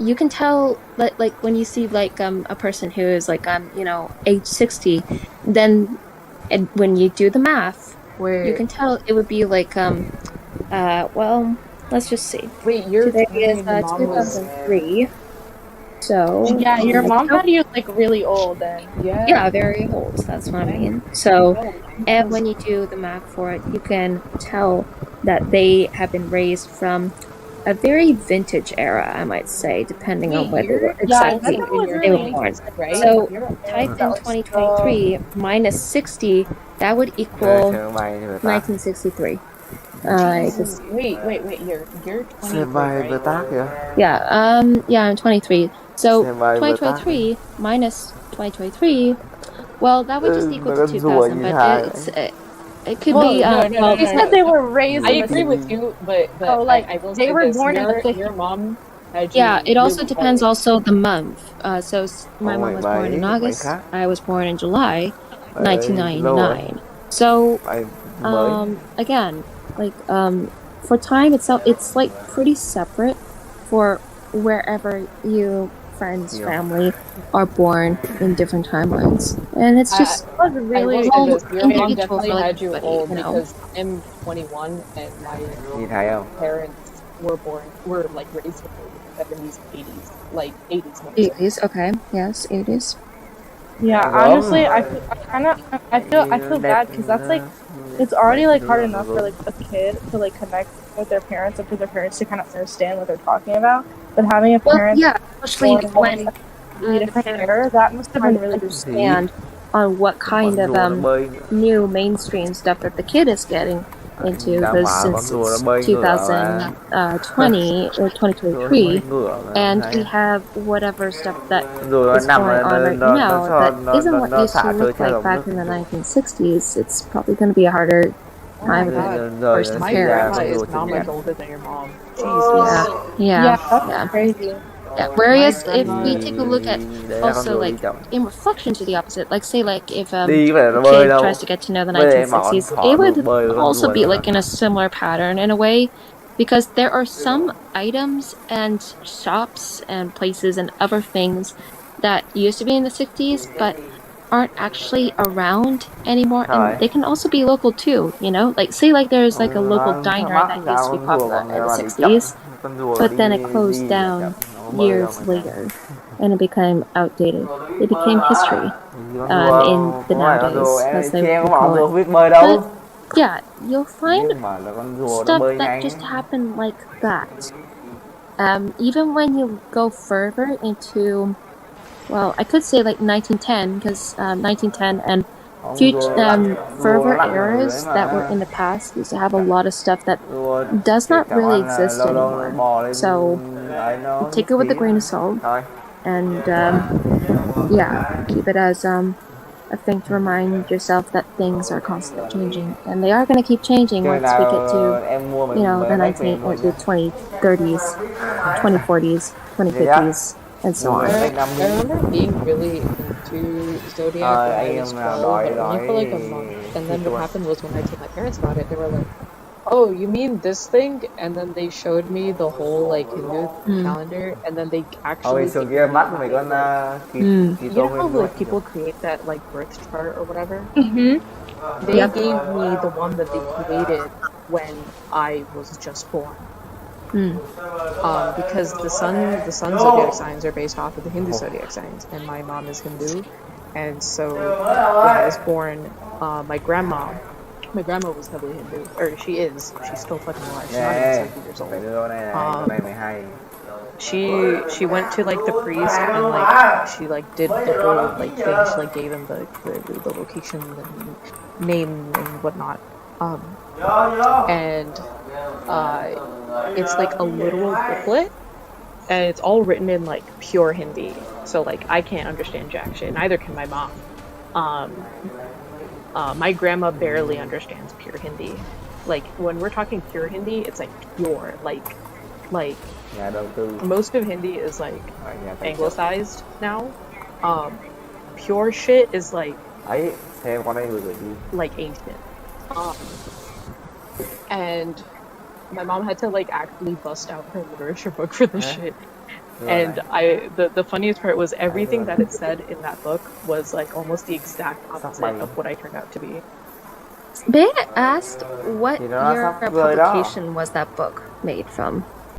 you can tell like when you see like a person who is like age 60, then and when you do the math, you can tell it would be like well, let's just see. Wait, you're Today telling is me your mom was 2003. So Yeah, your mom had you like really old then. yeah, very old. That's what I mean. So, and when you do the math for it, you can tell that they have been raised from a very vintage era, I might say, depending on whether exactly they were born. right? So type in 2023 minus 60, that would equal 1963. Wait, you're 23, right? Yeah, I'm 23. So 2023 minus 2023, well, that would just equal to 2000, but it could be. No. You said they were raised. I agree with you, but like I will they say were this, born in the 50s. your mom had you. Yeah, it also really depends old. Also the month. So my mom was born in August. I was born in July, 1999. So again, like for time itself, it's like pretty separate for wherever you friends, family are born in different timelines, and it's just really your mom definitely had you old, because I'm 21 and my parents were like raised in the 70s, 80s, like 80s. 80s, okay, yes, 80s. Yeah, honestly, I feel bad because that's like, it's already like hard enough for like a kid to like connect with their parents and for their parents to kind of understand what they're talking about. But having a parent, especially when different era, that must have been really understand on what kind of new mainstream stuff that the kid is getting into, because since it's 2020 or 2023, and we have whatever stuff that is going on right now that isn't what used to look like back in the 1960s, it's probably going to be a harder time for some My parents. grandma is not much older than your mom. Yeah. crazy. Yeah, whereas if we take a look at also like in reflection to the opposite, like say like if a kid tries to get to know the 1960s, it would also be like in a similar pattern in a way, because there are some items and shops and places and other things that used to be in the 60s but aren't actually around anymore, and they can also be local too, like say like there's like a local diner that used to be popular in the 60s, but then it closed down years later and it became outdated. It became history in the nowadays, as they would call it. But yeah, you'll find stuff that just happened like that. Even when you go further into, well, I could say like 1910, because 1910 and further eras that were in the past used to have a lot of stuff that does not really exist anymore. So take it with a grain of salt, and keep it as a thing to remind yourself that things are constantly changing, and they are going to keep changing once we get to the 2030s, 2040s, 2050s, and so on. I remember being really into Zodiac when I was 12, but only for like a month. And then what happened was when I told my parents about it, they were like, "Oh, you mean this thing?" And then they showed me the whole like Hindu calendar, and then they actually. You know how like people create that like birth chart or whatever? They gave me the one that they created when I was just born. Because the sun zodiac signs are based off of the Hindu zodiac signs, and my mom is Hindu, and so when I was born, my grandma was heavily Hindu, or she's still fucking alive. She's not even 70 years old. She went to like the priest and like she like did the whole like thing. She like gave him the location, the name and whatnot. And it's like a literal booklet, and it's all written in like pure Hindi. So like I can't understand jack shit. Neither can my mom. My grandma barely understands pure Hindi. Like when we're talking pure Hindi, it's like pure, like most of Hindi is like anglicized now. Pure shit is like ancient. And my mom had to like actually bust out her literature book for this shit. And the funniest part was everything that it said in that book was like almost the exact opposite of what I turned out to be. May I ask what year of publication was that book made from?